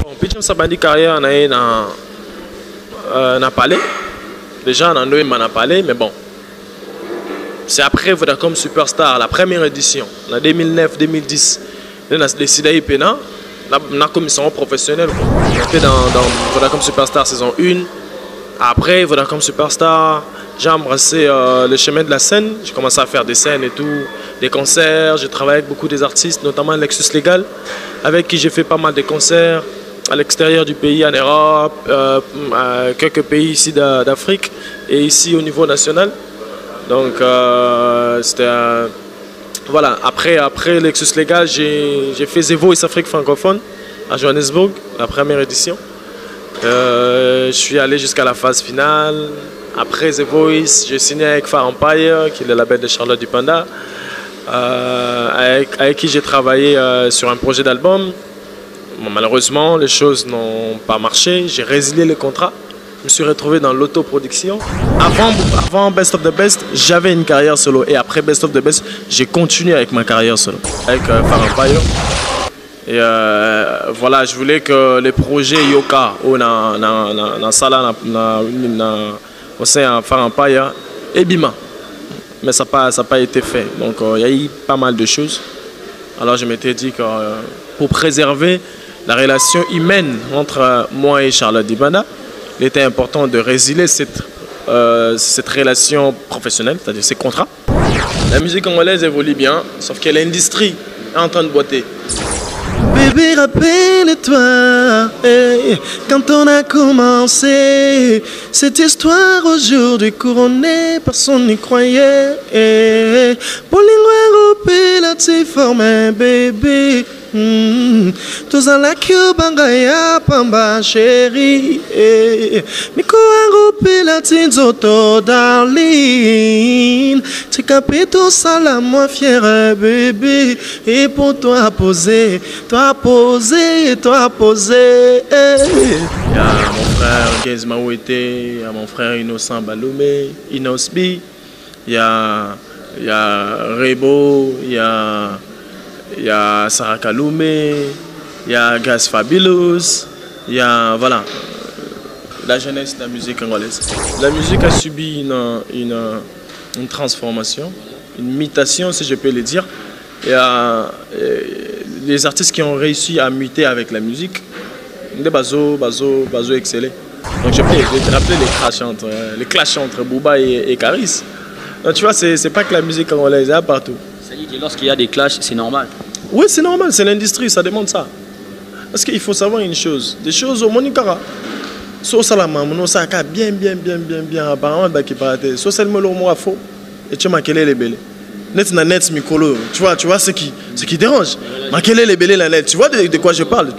Bon, Pigeon Sabandi carrière on a dans Palais. Déjà, on a eu dans Palais, mais bon. C'est après Vodacom Superstar, la première édition, en 2009-2010. On a décidé de faire la commission professionnelle. On était dans Vodacom Superstar saison 1. Après Vodacom Superstar, j'ai embrassé le chemin de la scène. J'ai commencé à faire des scènes et tout, des concerts. J'ai travaillé avec beaucoup des artistes, notamment Lexus Legal, avec qui j'ai fait pas mal de concerts à l'extérieur du pays, en Europe, quelques pays ici d'Afrique et ici au niveau national. Donc c'était voilà. Après Lexus Legal, j'ai fait The Voice Afrique francophone à Johannesburg, la première édition. Je suis allé jusqu'à la phase finale. Après The Voice, j'ai signé avec Far Empire, qui est le label de Charlotte Dupanda, avec qui j'ai travaillé sur un projet d'album. Bon, malheureusement, les choses n'ont pas marché. J'ai résilié le contrat. Je me suis retrouvé dans l'autoproduction. Avant Best of the Best, j'avais une carrière solo. Et après Best of the Best, j'ai continué avec ma carrière solo, avec Far Empire. Et voilà, je voulais que les projets Yoka ou dans Sala, au sein de Far Empire, et Bima. Mais ça n'a pas été fait. Donc il y a eu pas mal de choses. Alors je m'étais dit que pour préserver la relation humaine entre moi et Charlotte Dupanda, il était important de résilier cette relation professionnelle, c'est-à-dire ces contrats. La musique congolaise évolue bien, sauf que l'industrie est en train de boiter. Bébé, rappelle-toi, quand on a commencé cette histoire aujourd'hui couronnée, personne n'y croyait. Bolingo la t'y formé, bébé. Tous en la bangaya pamba chérie. Miko la t'y zoto darling. Tu capito sala moi fière, bébé. Et pour toi poser, toi poser, toi poser. Il y a mon frère Gez Maouete, il y a mon frère Innocent Baloumé, Inosbi, il y a Rebo, il y a Sarah Kaloumé, il y a Gaz Fabulous, il y a voilà, la jeunesse de la musique congolaise. La musique a subi une transformation, une mutation si je peux le dire. Il y a les artistes qui ont réussi à muter avec la musique, des Bazo excellé. Donc je peux rappeler les clashs entre Booba et Karis. Donc tu vois, c'est pas que la musique congolaise, il y a partout. Ça dit que lorsqu'il y a des clashs, c'est normal. Oui, c'est normal, c'est l'industrie, ça demande ça. Parce qu'il faut savoir une chose, des choses au Monikara. So salama, mon ça a bien, apparemment, qui paraît. So c'est le mot à faux, et tu m'as les belles. Net mikolo, tu vois ce qui dérange. Maquiller les belles la net, tu vois de quoi je parle.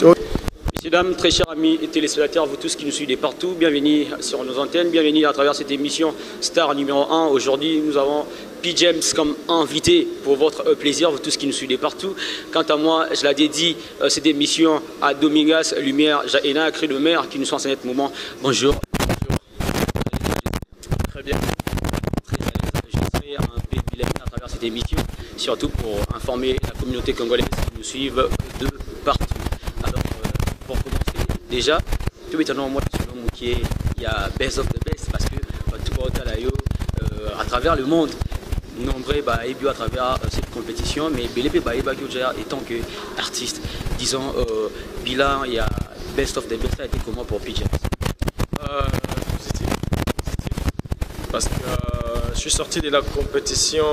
Messieurs, dames, très chers amis et téléspectateurs, vous tous qui nous suivez partout, bienvenue sur nos antennes, bienvenue à travers cette émission Star numéro 1. Aujourd'hui, nous avons P-James comme invité pour votre plaisir, vous tous qui nous suivez partout. Quant à moi, je la dédie cette émission à Domingas Lumière, Jaena, Cri de Mer, qui nous sont en cet moment. Bonjour. Très bien. Je serai un peu bilingue à travers cette émission, surtout pour informer la communauté congolaise qui nous suivent de partout. Alors, pour commencer, déjà, tout étonnant, moi, selon Moukier, il y a Best of the Best parce que tout à travers le monde, nombreux à travers cette compétition, mais BLP étant qu'artiste, disons, bilan, il y a Best of the Best, ça a été comment pour P-James? Positif. Parce que je suis sorti de la compétition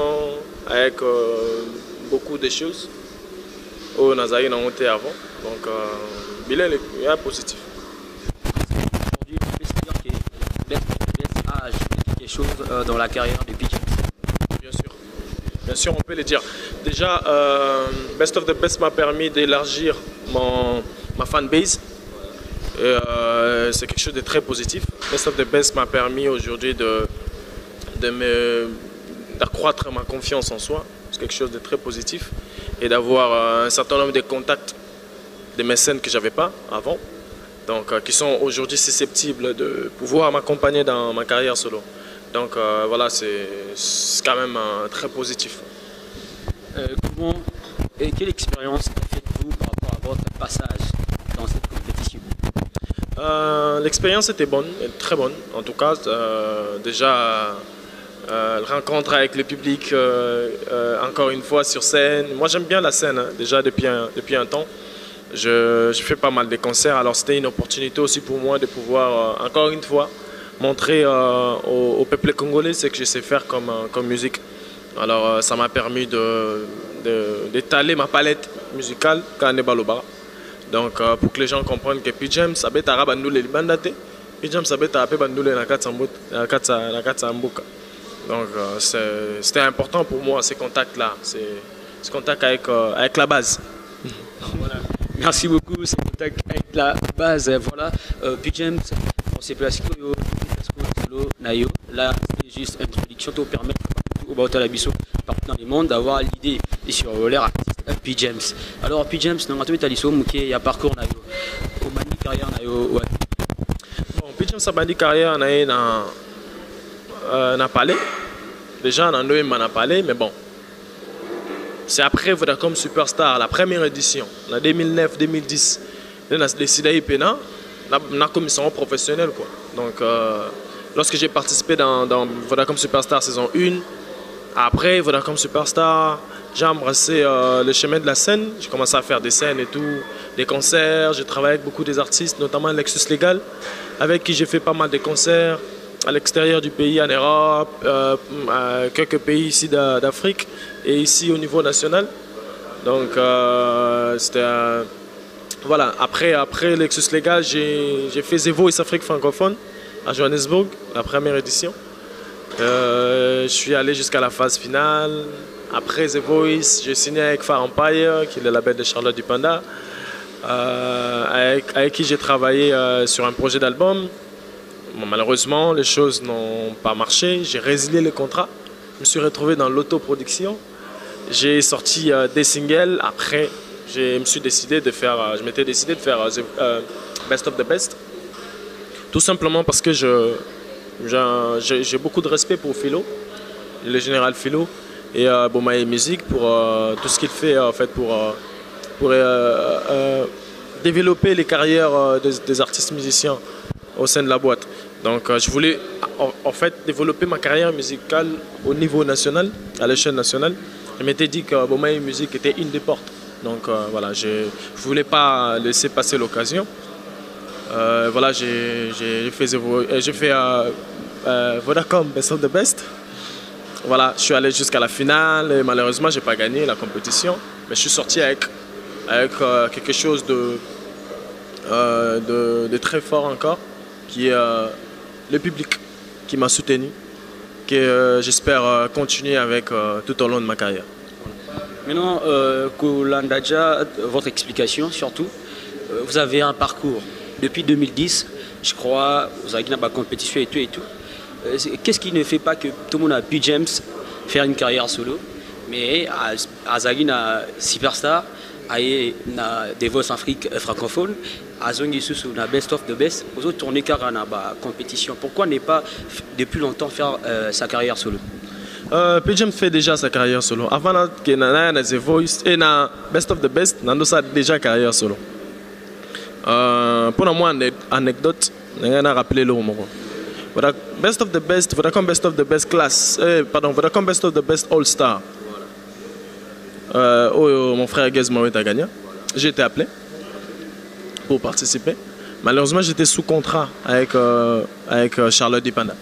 avec beaucoup de choses. Au Nazaï, on a monté avant. Donc, bilan est positif. Aujourd'hui, on peut se dire que Best of the Best a ajouté quelque chose dans la carrière de P-James. Bien sûr, on peut le dire. Déjà, Best of the Best m'a permis d'élargir ma fanbase. C'est quelque chose de très positif. Best of the Best m'a permis aujourd'hui d'accroître ma confiance en soi. C'est quelque chose de très positif. Et d'avoir un certain nombre de contacts de mécènes que je n'avais pas avant. Donc, qui sont aujourd'hui susceptibles de pouvoir m'accompagner dans ma carrière solo. Donc voilà, c'est quand même très positif. Comment et quelle expérience faites-vous par rapport à votre passage dans cette compétition? L'expérience était bonne, très bonne en tout cas. Déjà, la rencontre avec le public, encore une fois sur scène. Moi j'aime bien la scène, hein, déjà depuis un temps. Je fais pas mal de concerts, alors c'était une opportunité aussi pour moi de pouvoir, encore une fois, montrer au peuple congolais ce que je sais faire comme musique. Alors ça m'a permis d'étaler ma palette musicale Kane Baloba. Donc pour que les gens comprennent que P-Jam sabet arabe bandule libandate, P-Jam sabet arabe bandule na katsa mbuka. Donc c'était important pour moi ces contacts là, ce contact avec la base. Voilà. Merci beaucoup, c'est contact avec la base. Voilà, P-Jam, on s'est placé là, c'est juste une introduction qui permet au Baota Labiso partout dans le monde d'avoir l'idée et sur l'air artiste P-Jam. Alors P-Jam, nous avons il y a parcours au Mani carrière. Bon, P-Jam sa bandi carrière na Palais. Déjà, on a parlé, mais bon. C'est après Vodacom Superstar, la première édition, en 2009-2010. On a décidé de commission professionnelle. Donc, lorsque j'ai participé dans Vodacom Superstar saison 1, après Vodacom Superstar, j'ai embrassé le chemin de la scène. J'ai commencé à faire des scènes et tout, des concerts. J'ai travaillé avec beaucoup des artistes, notamment Lexus Legal, avec qui j'ai fait pas mal de concerts à l'extérieur du pays, en Europe, quelques pays ici d'Afrique et ici au niveau national. Donc c'était voilà. Après Lexus Legal, j'ai fait The Voice Afrique francophone à Johannesburg, la première édition. Je suis allé jusqu'à la phase finale. Après The Voice, j'ai signé avec Far Empire, qui est le label de Charlotte Dupanda, avec qui j'ai travaillé sur un projet d'album. Bon, malheureusement, les choses n'ont pas marché. J'ai résilié le contrat. Je me suis retrouvé dans l'autoproduction. J'ai sorti des singles. Après, je m'étais décidé de faire Best of the Best. Tout simplement parce que j'ai beaucoup de respect pour Philo, le général Philo, et Bomaye Music pour tout ce qu'il fait en fait pour développer les carrières des artistes musiciens au sein de la boîte. Donc je voulais en fait développer ma carrière musicale au niveau national, à l'échelle nationale. Je m'étais dit que Bomaye Music était une des portes. Donc voilà, je ne voulais pas laisser passer l'occasion. Voilà, j'ai fait Vodacom Best of the Best. Voilà, je suis allé jusqu'à la finale et malheureusement, je n'ai pas gagné la compétition. Mais je suis sorti avec quelque chose de très fort encore, qui est le public qui m'a soutenu, que j'espère continuer avec tout au long de ma carrière. Maintenant, Koulandaja, votre explication surtout, vous avez un parcours depuis 2010, je crois, vous avez une compétition et tout. Qu'est-ce qui ne fait pas que tout le monde a pu James faire une carrière solo, mais à Zagina Superstar, à des Voice Afrique francophone, à Zongi Soussou, na Best of the Best, aux autres tournées car on a compétition. Pourquoi ne pas depuis longtemps faire sa carrière solo? P-Jam fait déjà sa carrière solo. Avant que na The Voice et na Best of the Best, on a déjà carrière solo. Pour moi, anecdote, on a rappelé le moment. Best of the Best, Vodacom Best of the Best Class, Vodacom Best of the Best All Star. Mon frère Gez Mawet a gagné. J'ai été appelé pour participer. Malheureusement, j'étais sous contrat avec Charlotte Dupanda.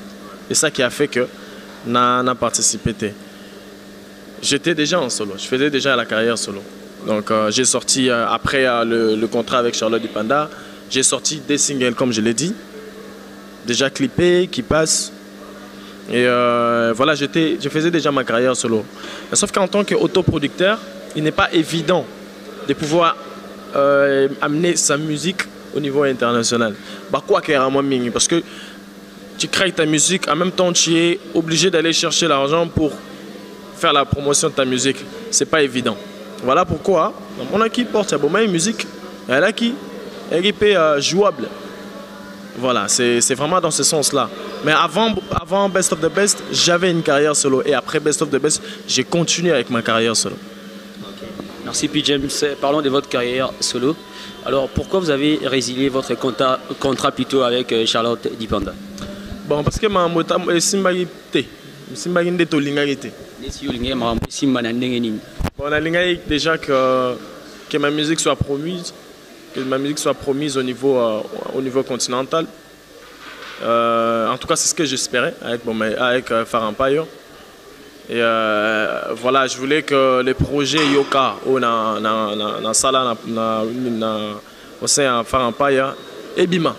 C'est ça qui a fait que n'a participé. J'étais déjà en solo, je faisais déjà la carrière solo. Donc j'ai sorti, après le contrat avec Charlotte Dupanda, j'ai sorti des singles comme je l'ai dit, déjà clippés, qui passent. Et voilà, je faisais déjà ma carrière solo. Sauf qu'en tant qu'autoproducteur, il n'est pas évident de pouvoir amener sa musique au niveau international. Parce que tu crées ta musique, en même temps tu es obligé d'aller chercher l'argent pour faire la promotion de ta musique. C'est pas évident. Voilà pourquoi mon équipe porte à Bomaye Music, elle a qui équipe jouable. Voilà, c'est vraiment dans ce sens-là. Mais avant Best of the Best, j'avais une carrière solo. Et après Best of the Best, j'ai continué avec ma carrière solo. Merci P-Jam. Parlons de votre carrière solo. Alors pourquoi vous avez résilié votre contrat plutôt avec Charlotte Dipanda? Bon, parce que ma mota simbagité, simbaginde to lingagité. Bon, la lingaï déjà que ma musique soit promise, au niveau continental. En tout cas, c'est ce que j'espérais avec Far Empire. Et voilà, je voulais que les projets Yoka ou na sala au sein de Far Empire et Bima.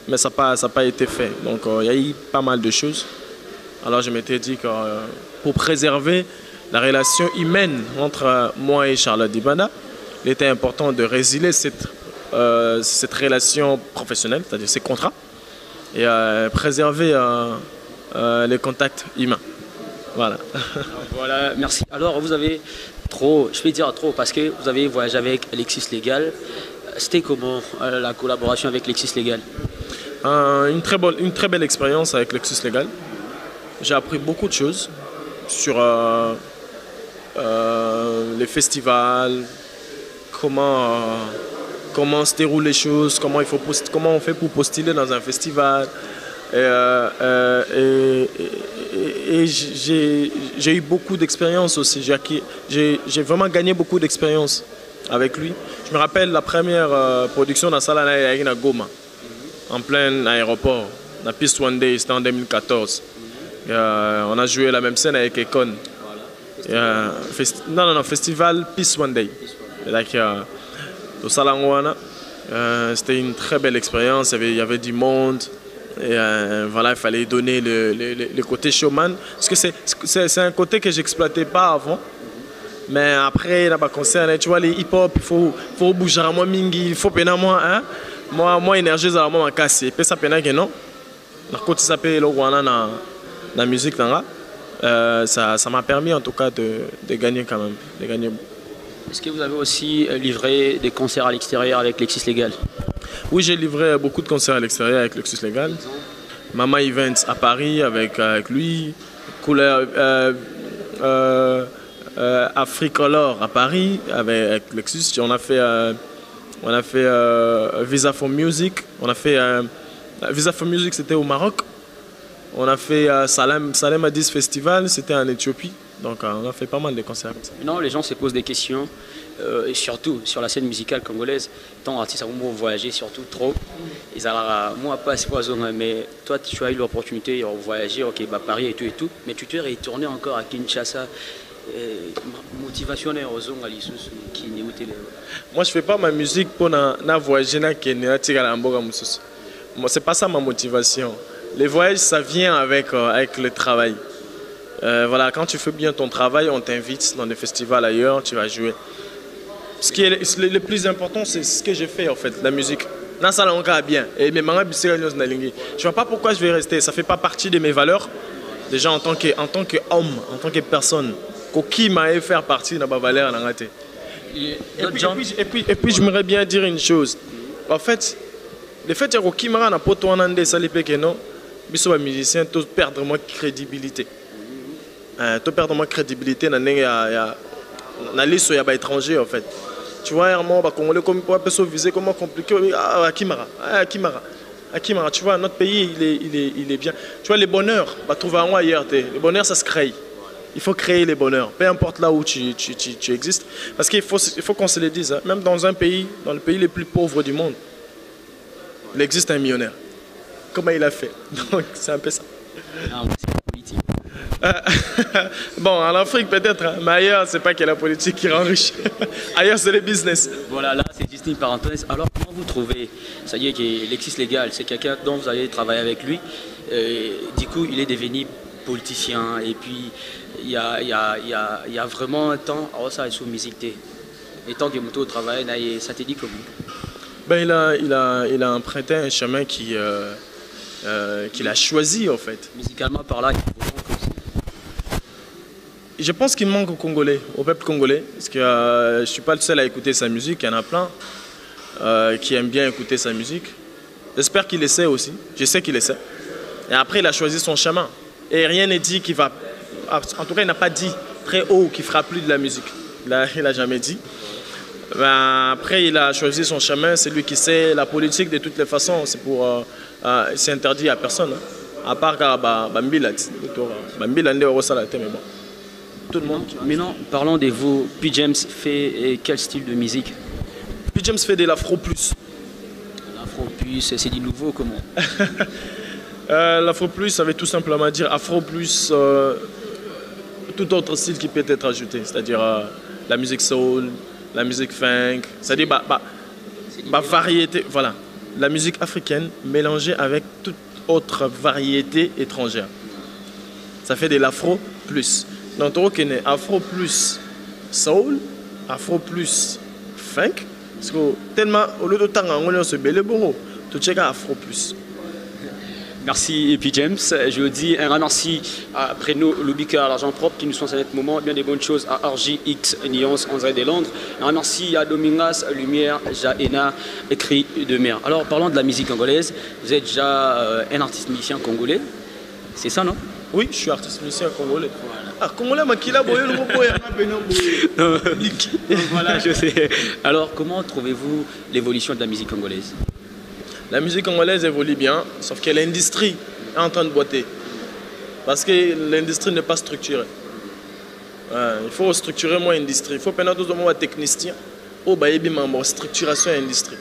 Mais ça n'a pas été fait. Donc il y a eu pas mal de choses. Alors je m'étais dit que pour préserver la relation humaine entre moi et Charlotte Dipanda, il était important de résilier cette relation professionnelle, c'est-à-dire ces contrats, et préserver les contacts humains. Voilà. Voilà, merci. Alors vous avez je vais dire trop, parce que vous avez voyagé avec Lexis Legal. C'était comment la collaboration avec Lexis Legal? Une très belle expérience avec Lexis Legal. J'ai appris beaucoup de choses sur les festivals, comment se déroulent les choses, comment on fait pour postuler dans un festival. Et j'ai eu beaucoup d'expérience aussi. J'ai vraiment gagné beaucoup d'expérience avec lui. Je me rappelle la première production dans Salana avec Goma, en plein aéroport, la piste One Day, c'était en 2014. On a joué la même scène avec Econ. Festival Peace One Day. Au Salangwana, c'était une très belle expérience. Il y avait du monde. Et voilà, il fallait donner le côté showman. Parce que c'est un côté que je n'exploitais pas avant. Mais après, là-bas, concert, tu vois, les hip-hop, il faut bouger à moi, mingi, il faut peiner moi, hein. Moi, énergie, à moi, ma casse. Et puis ça peine que non. La côté ça paye le Rwanda dans la musique, ça m'a permis en tout cas de gagner quand même. De gagner. Est-ce que vous avez aussi livré des concerts à l'extérieur avec Lexis Legal? Oui, j'ai livré beaucoup de concerts à l'extérieur avec Lexis Legal. Mama Events à Paris avec lui. Couleur Africolor à Paris avec Lexis. On a fait Visa for Music. Visa for Music, c'était au Maroc. On a fait Salem Addis Festival, c'était en Éthiopie. Donc on a fait pas mal de concerts comme ça. Non, les gens se posent des questions, et surtout sur la scène musicale congolaise. Tant artistes ont voyagé, surtout trop. Ils ont moi pas ce poison, mais toi tu as eu l'opportunité de voyager, ok, bah Paris et tout, mais tu t'es retourné encore à Kinshasa. Motivation qui moi je fais pas ma musique pour voyager na Kenya. C'est pas ça ma motivation. Les voyages ça vient avec le travail. Voilà, quand tu fais bien ton travail, on t'invite dans des festivals ailleurs, tu vas jouer. Ce qui est le plus important, c'est ce que j'ai fait en fait, la musique. Bien. Et je ne vois pas pourquoi je vais rester. Ça fait pas partie de mes valeurs. Déjà en tant qu'homme, en tant que personne. Qui m'a fait partie de ma valeur. Et puis j'aimerais bien dire une chose. En fait, le fait que qui m'a pas toi ça les que non, biso musicien to perdre ma crédibilité. To perdre ma crédibilité na liste ya ba étranger en fait. Tu vois vraiment ba congolais comme pour personne viser comment compliqué Akimara, tu vois notre pays il est bien. Tu vois les bonheurs, bah trouver en ailleurs, les bonheurs ça se crée. Il faut créer les bonheurs, peu importe là où tu existes. Parce qu'il faut qu'on se le dise, hein, même dans un pays, dans le pays les plus pauvres du monde, il existe un millionnaire. Comment il a fait? Donc c'est un peu ça. Ah, c'est politique. Bon, en Afrique peut-être, hein, mais ailleurs, c'est pas que la politique qui rend riche. Ailleurs, c'est le business. Voilà, là, c'est juste une parenthèse. Alors, comment vous trouvez, ça y est, que Lexis Legal, c'est quelqu'un dont vous allez travailler avec lui. Du coup, il est devenu politicien et puis il y a vraiment un temps ça est sous musique et tant que moto au travail ça te dit comment? Ben il a emprunté un chemin qu'il a choisi en fait musicalement par là. Je pense qu'il manque aux Congolais, au peuple congolais, parce que je suis pas le seul à écouter sa musique, il y en a plein qui aiment bien écouter sa musique. J'espère qu'il essaie aussi, je sais qu'il essaie. Et après il a choisi son chemin. Et rien n'est dit qu'il va... En tout cas, il n'a pas dit très haut qu'il fera plus de la musique. Là, il n'a jamais dit. Ben, après, il a choisi son chemin, c'est lui qui sait. La politique, de toutes les façons, c'est pour... c'est interdit à personne. Hein. À part Bambila, Bambila, mais bon, tout le monde. Maintenant, parlons de vous. P. James fait quel style de musique? P. James fait de l'afro plus. L'afro plus, c'est du nouveau, comment? L'afro plus, ça veut tout simplement dire afro plus tout autre style qui peut être ajouté, c'est-à-dire la musique soul, la musique funk, c'est-à-dire variété, voilà, la musique africaine mélangée avec toute autre variété étrangère. Ça fait de l'afro plus. Donc on connaît afro plus soul, afro plus funk, parce que tellement au lieu de temps on se belle beau, tout check afro plus. Merci P. James. Je vous dis un grand merci à Préno Lubika à l'argent propre qui nous sont à ce moment bien des bonnes choses à RJX Nuance André de Londres. Un grand merci à Domingas Lumière Jaena écrit de mer. Alors parlons de la musique congolaise. Vous êtes déjà un artiste musicien congolais. C'est ça non? Oui, je suis artiste musicien congolais. Voilà. Ah, congolais makila boyo le boyo voilà, je sais. Alors comment trouvez-vous l'évolution de la musique congolaise? La musique congolaise évolue bien, sauf que l'industrie est en train de boiter. Parce que l'industrie n'est pas structurée. Il faut structurer moins l'industrie. Il faut penser tous les techniciens. Au baïbi membre structuration industrie.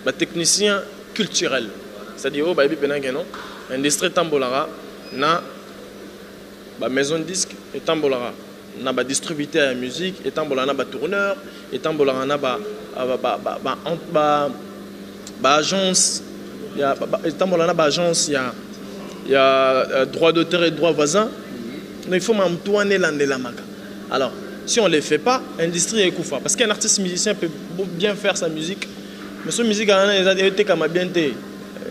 Bah technicien culturel. C'est-à-dire au baïbi penang non. Industrie tambolara na ba maison de disque et tambolara na ba distributeur de musique et tambolara na ba tourneur et tambolara na ba agence, il y a agence, il y a droit d'auteur et droit voisin. Donc il faut m'entourner l'andélamaka. Alors, si on ne les fait pas, l'industrie est couverte. Parce qu'un artiste musicien peut bien faire sa musique, mais sa musique a été comme bien été.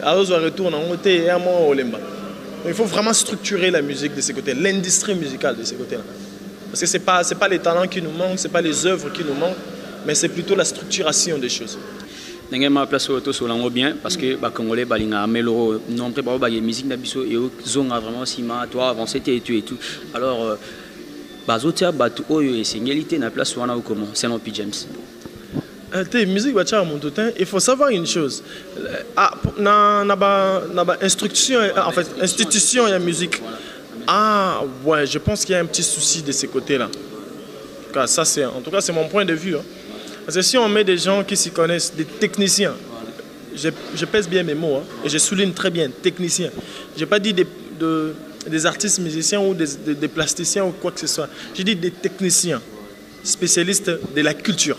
Alors, on retourne en côté et à moi, il faut vraiment structurer la musique de ces côtés, l'industrie musicale de ces côtés-là. Parce que ce n'est pas les talents qui nous manquent, ce n'est pas les œuvres qui nous manquent, mais c'est plutôt la structuration des choses. Je ma place au solango bien parce que les Congolais balinga melo non préparé ba musique na biso et zonga vraiment sima toi avancer et tout. Alors bazotia batu oyo essentialité na place wana comment c'est non P. James. Musique bacha mon tout temps, il faut savoir une chose. Instruction en fait institution et musique. Ah ouais, je pense qu'il y a un petit souci de ces côtés-là. Ça c'est en tout cas c'est mon point de vue. Hein. Parce que si on met des gens qui s'y connaissent, des techniciens, je pèse bien mes mots, hein, et je souligne très bien, techniciens. Je n'ai pas dit des artistes musiciens ou des plasticiens ou quoi que ce soit. J'ai dit des techniciens, spécialistes de la culture.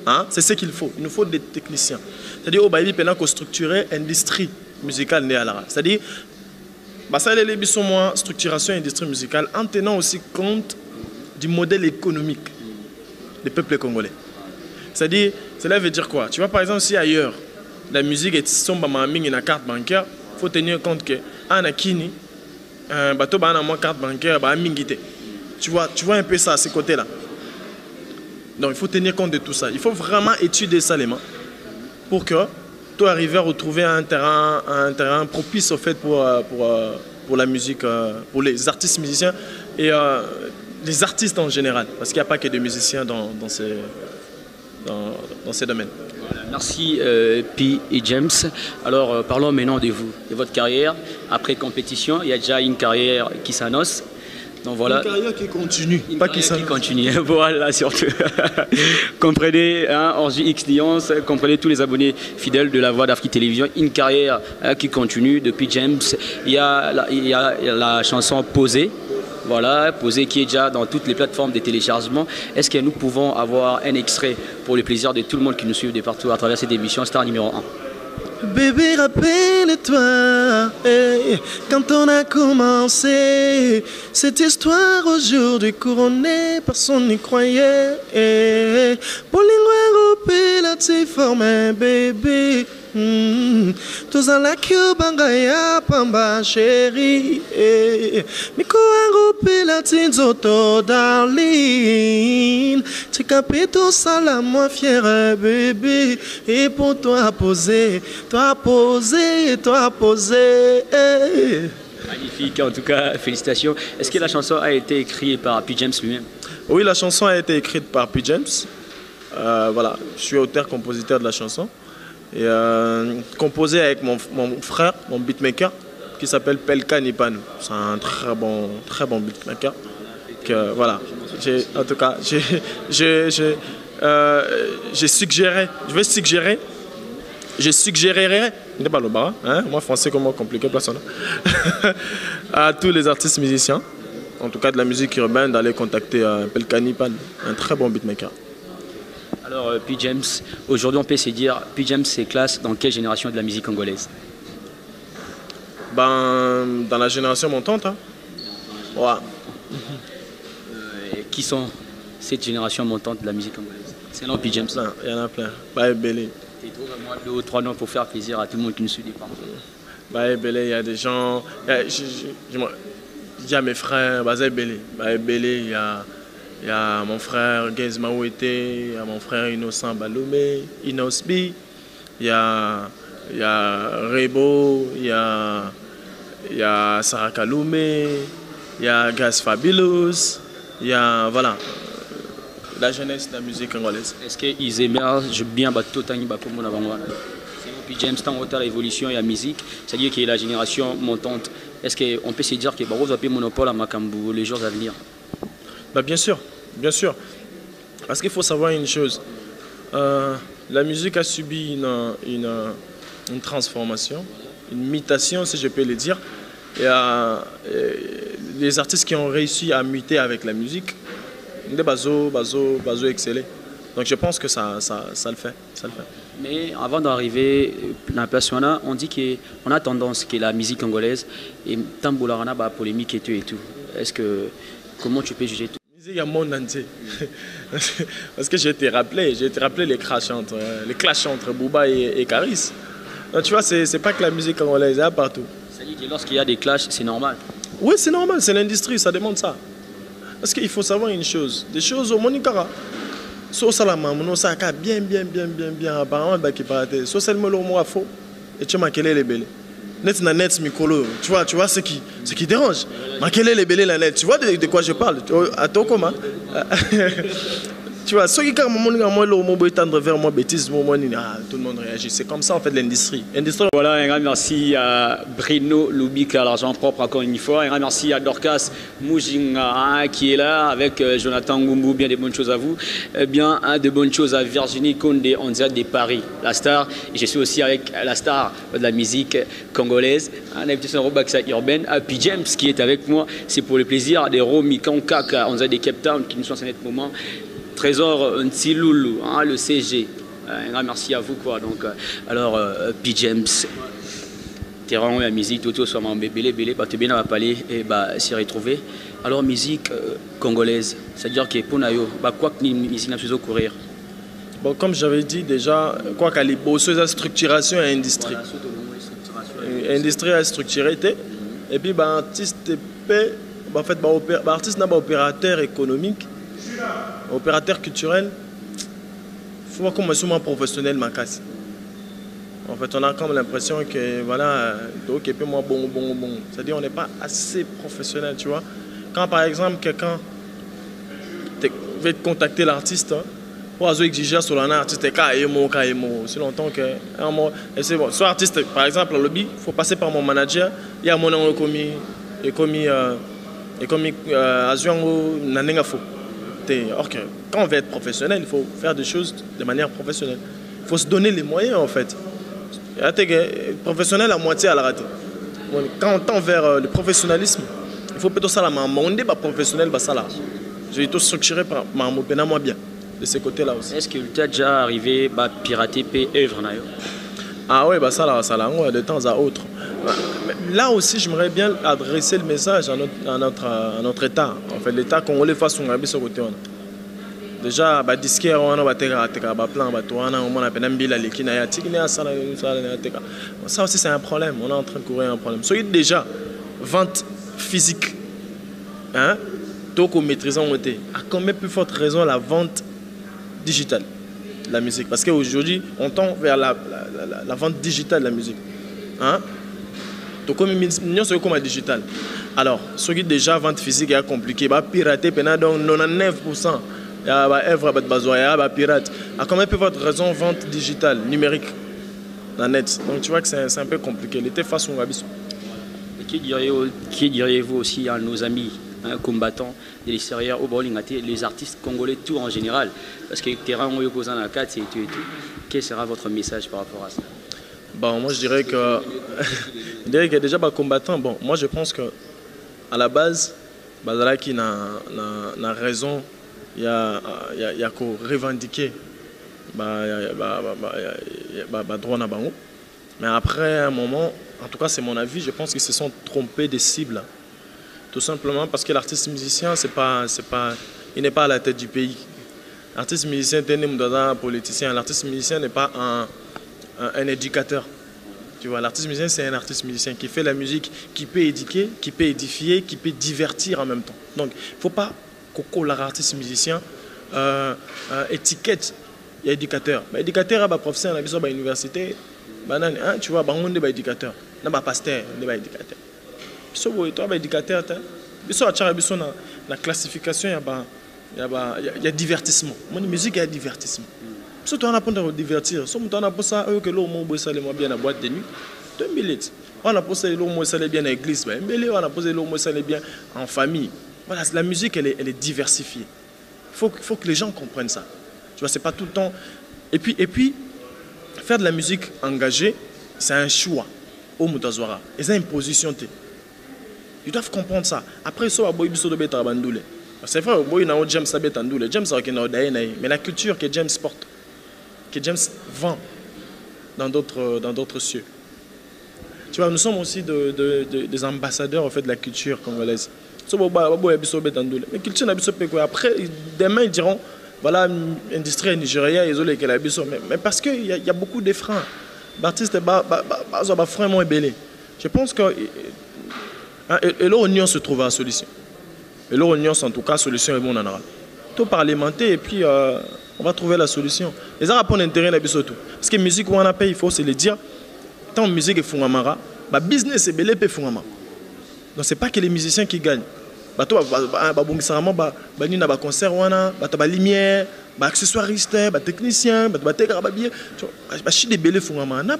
Hein? C'est ce qu'il faut. Il nous faut des techniciens. C'est-à-dire, au Baïbi, pendant qu'on structure l'industrie musicale néalara. C'est-à-dire, ça les moins structuration industrie musicale en tenant aussi compte du modèle économique des peuples congolais. C'est-à-dire, cela veut dire quoi? Tu vois, par exemple, si ailleurs, la musique est sombre dans une carte bancaire, il faut tenir compte que en Akini, un bateau a une carte bancaire, tu vois un peu ça à ces côtés-là. Donc, il faut tenir compte de tout ça. Il faut vraiment étudier ça, les mains, pour que tu arrives à retrouver un terrain propice au fait pour la musique, pour les artistes musiciens et les artistes en général. Parce qu'il n'y a pas que des musiciens dans ces domaines. Voilà, merci P. et James. Alors parlons maintenant de vous, de votre carrière. Après compétition, il y a déjà une carrière qui s'annonce. Donc voilà. Une carrière qui continue, pas qui continue. Voilà, surtout. Comprenez, hein, RJX Nuance, comprenez tous les abonnés fidèles de la Voix d'Afrique Télévision. Une carrière qui continue depuis James. Il y a la chanson Posée. Voilà, Posé qui est déjà dans toutes les plateformes de téléchargement. Est-ce que nous pouvons avoir un extrait pour le plaisir de tout le monde qui nous suit de partout à travers cette émission Star numéro 1? Bébé, rappelle-toi, quand on a commencé cette histoire aujourd'hui couronnée, personne n'y croyait. Bolingo la t'y formé, bébé. Tous en la bangaya pamba chérie. Miko angope la tinzoto darling. Tu capito sala moi fière bébé. Et pour toi poser, toi poser, toi poser. Magnifique, en tout cas, félicitations. Est-ce que la chanson a été écrite par P. James lui-même? Oui, la chanson a été écrite par P. James. Voilà, je suis auteur-compositeur de la chanson. Et composé avec mon frère, mon beatmaker, qui s'appelle Pelka Nipanu. C'est un très bon beatmaker. Voilà, en tout cas, j'ai suggéré, je suggérerais, pas le bar, hein, moi français comment compliqué personne, à tous les artistes musiciens, en tout cas de la musique urbaine, d'aller contacter Pelka Nipanu, un très bon beatmaker. Alors, P. James, aujourd'hui on peut se dire, P. James c'est classe dans quelle génération de la musique congolaise? Ben, dans la génération montante, hein. Ouais. Qui sont cette génération montante de la musique congolaise? C'est là P. James. Il y en a plein. Baye Belé. Tu trouves moi 2 ou 3 noms pour faire plaisir à tout le monde qui nous suit des parents. Baye Belé, il y a des gens. Il y a mes frères, Baye Belé. Baye Belé, il y a mon frère Gez Maouete, il y a mon frère Innocent Baloumé, Inosbi, il y a Rebo, il y a Sarah Kaloumé, il y a Gaz Fabulous, il y a, voilà, la jeunesse de la musique congolaise. Est-ce qu'ils émergent bien tout le temps comme on a Puis James, tant que l'évolution et la musique, c'est-à-dire qu'il y a la génération montante. Est-ce qu'on peut se dire que vous avez monopole à Makambu les jours à venir? Bah bien sûr, bien sûr. Parce qu'il faut savoir une chose. La musique a subi une transformation, une mutation, si je peux le dire. Et les artistes qui ont réussi à muter avec la musique, des bazo excellés. Donc je pense que ça le fait. Mais avant d'arriver dans la place, on dit qu'on a tendance que la musique congolaise est tambourana polémique et tout. Comment tu peux juger tout? Il y a monde entier. Parce que j'ai été rappelé les clashs entre Booba et Karis. Donc, tu vois, c'est pas que la musique congolaise, il y a partout. C'est-à-dire que lorsqu'il y a des clashs, c'est normal? Oui, c'est normal, c'est l'industrie, ça demande ça. Parce qu'il faut savoir une chose. Des choses au Monikara. So salama, ça a bien, apparemment, qui paraît. So c'est le mot à faux. Et tu m'as quel les belles. Net mikolo, tu vois ce qui dérange. Makele les belés la net, tu vois de quoi je parle. À toi comment? Tu vois, ceux qui tendre vers moi bêtise, tout le monde réagit. C'est comme ça en fait l'industrie. Voilà, un grand merci à Bruno Lubika, l'argent propre encore une fois. Un grand merci à Dorcas Moujinga qui est là avec Jonathan Ngumbu, bien des bonnes choses à vous. Bien de bonnes choses à Virginie Condé, on dirait de Paris, la star. Et je suis aussi avec la star de la musique congolaise, un petit Robaxa urbaine, P. James qui est avec moi. C'est pour le plaisir des Romy Kankaka, on dirait des Cape Town qui nous sont en ce moment. Trésor Ntsiloulou, le CG. Un grand merci à vous quoi. Donc alors P. James, terrain la musique tout soit mon bébé tu bien à parler et s'y retrouver. Alors musique congolaise, c'est-à-dire que pour nayo quoi que ni musique n'a plus au courir. Bon, comme j'avais dit déjà, quoi qu'à les bosses à structuration et industrie. Industrie à structuré et puis artiste en fait artiste n'a pas opérateur économique. Opérateur culturel, il faut voir comment souvent professionnel ma casse. En fait, on a comme l'impression que voilà, donc et puis moi bon. C'est-à-dire on n'est pas assez professionnel, tu vois. Quand par exemple quelqu'un veut contacter l'artiste, pour exiger sur l'artiste c'est longtemps que et c'est bon. Soit artiste, par exemple, le lobby, il faut passer par mon manager. Il y a mon nom commis Azuango Nanengafo. Or que quand on veut être professionnel, il faut faire des choses de manière professionnelle. Il faut se donner les moyens en fait. Professionnel à moitié à la rate. Quand on tend vers le professionnalisme, il faut plutôt ça la monde pas professionnel ça là. J'ai tout structuré par moi bien de ces côtés-là aussi. Est-ce que tu as déjà arrivé à pirater tes œuvres? Ah oui, ça là, de temps à autre. Là aussi, j'aimerais bien adresser le message à notre État. En fait, l'État congolais face au Gabi sur côté. Déjà, disquaire, on a plan, ça aussi c'est un problème. On est en train de courir un problème. Soyez déjà vente physique, hein, donc maîtrisant à combien plus forte raison la vente digitale de la musique, parce qu'aujourd'hui on tend vers la vente digitale de la musique, hein. Donc comme mignon c'est comme digital. Alors ce qui déjà vente physique est compliqué, pirater pendant donc 99% il y a œuvre il y a pirate. Comment peut votre raison vente digitale, numérique, dans net? Donc tu vois que c'est un peu compliqué. Il était face au Gabiso. Qui diriez-vous aussi à nos amis combattants de l'extérieur au bowling, les artistes congolais tout en général? Parce que terrain on oppose dans la 4 et tout. Quel sera votre message par rapport à ça? Bon, moi je dirais que déjà les combattants, bon, moi je pense que à la base, Bazala qui n'a raison, il y a qu'à revendiquer droit na bango. Mais après un moment, en tout cas c'est mon avis, je pense qu'ils se sont trompés des cibles. Tout simplement parce que l'artiste musicien, il n'est pas à la tête du pays. L'artiste musicien est un politicien. L'artiste musicien n'est pas un éducateur. Tu vois, l'artiste musicien, c'est un artiste musicien qui fait la musique, qui peut éduquer, qui peut édifier, qui peut divertir en même temps. Donc, il ne faut pas que l'artiste musicien étiquette l'éducateur. L'éducateur, c'est professeur à l'université. Tu vois, on est éducateur. On est pasteur, on est éducateur. Si on est éducateur, la classification, il y a divertissement. La musique, il y a divertissement. Si on a pour divertir, si on a pour ça, que l'homme bien à la boîte de nuit, 2 minutes. On a posé l'homme bien à l'église, on a posé l'homme bien en famille. Voilà, la musique, elle est diversifiée. Il faut que les gens comprennent ça. Tu vois, c'est pas tout le temps. Et puis, faire de la musique engagée, c'est un choix au Moutazouara. Et c'est une position. Ils doivent comprendre ça. Après, ça, c'est vrai, James James mais la culture que James porte, que James vend dans d'autres cieux. Tu vois, nous sommes aussi des ambassadeurs en fait, de la culture congolaise. Mais culture après, demain, ils diront, voilà, l'industrie nigérienne, ils ont les mais parce qu'il y a beaucoup de freins. Baptiste, vraiment belé. Je pense que et l'union se trouve à la solution. Et l'union, en tout cas, solution est bonne en arabe. Tout parlementer et puis on va trouver la solution. Les arabes ont intérêt à tout. Parce que la musique, on a payé, il faut se le dire. Tant que musique est fondamara, le business est belé, fondamara. Donc ce n'est pas que les musiciens qui gagnent. Il y a des concerts, des lumières, des accessoiristes, des techniciens, des techniciens. Il y a des belés fondamara. Il y a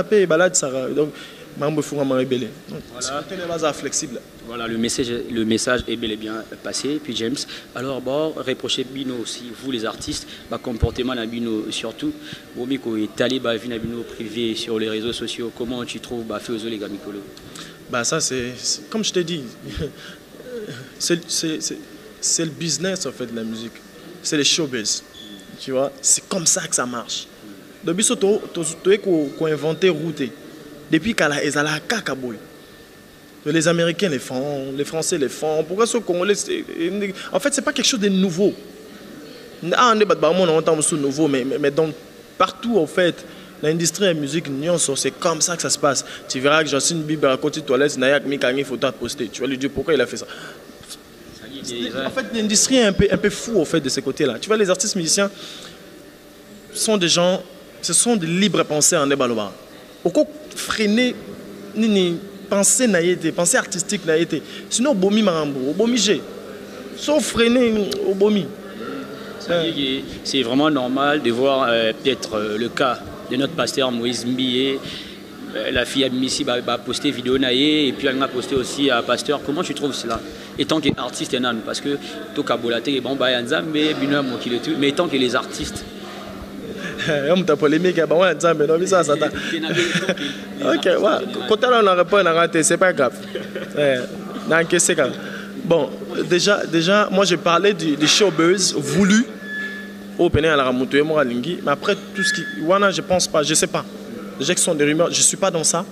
des balades. Donc, voilà. Flexible. Voilà, le message est bel et bien passé. Puis James, alors bon, reprochez Bino aussi, vous les artistes, comportement de Bino surtout, Bomiko est allé Bino privé sur les réseaux sociaux. Comment tu trouves Féozo les Gamikolo? Ça c'est comme je t'ai dit, c'est le business en fait de la musique, c'est le showbiz, tu vois, c'est comme ça que ça marche. Donc biso qu'on inventé route. Depuis qu'ils ont la cacaboy. Les Américains les font, les Français les font. Pourquoi ceux Congolais? En fait, ce n'est pas quelque chose de nouveau. On entend nouveau, mais donc, partout, en fait, l'industrie de la musique, c'est comme ça que ça se passe. Tu verras que Jacine Bieber à côté de toilette, Nayak Mikani, faut poster. Tu vas lui dire pourquoi il a fait ça. En fait, l'industrie est un peu fou, en fait, de ce côté-là. Tu vois, les artistes musiciens sont des gens, ce sont des libres penseurs en Ebaloba. Pourquoi freiner ni penser naïté, penser artistique naïté? Sinon, bomi marambo, bomi j'ai. Sauf freiner au bomi. C'est vraiment normal de voir peut-être le cas de notre pasteur Moïse Mbié. La fille Abmissi a posté vidéo naïe et puis elle a posté aussi à pasteur. Comment tu trouves cela? Étant qu'artiste est nan, parce que tout Kabolaté est bon, mais étant que les artistes. On t'a polémique, mais ça. Ok, quand on a répondu, on a raté, c'est pas grave. Bon, déjà, moi j'ai parlé du showbiz voulu au Pénin à la Ramoutou mais après tout ce qui. Wana, je pense pas, je sais pas. Déjà que ce sont des rumeurs, je suis pas dans ça.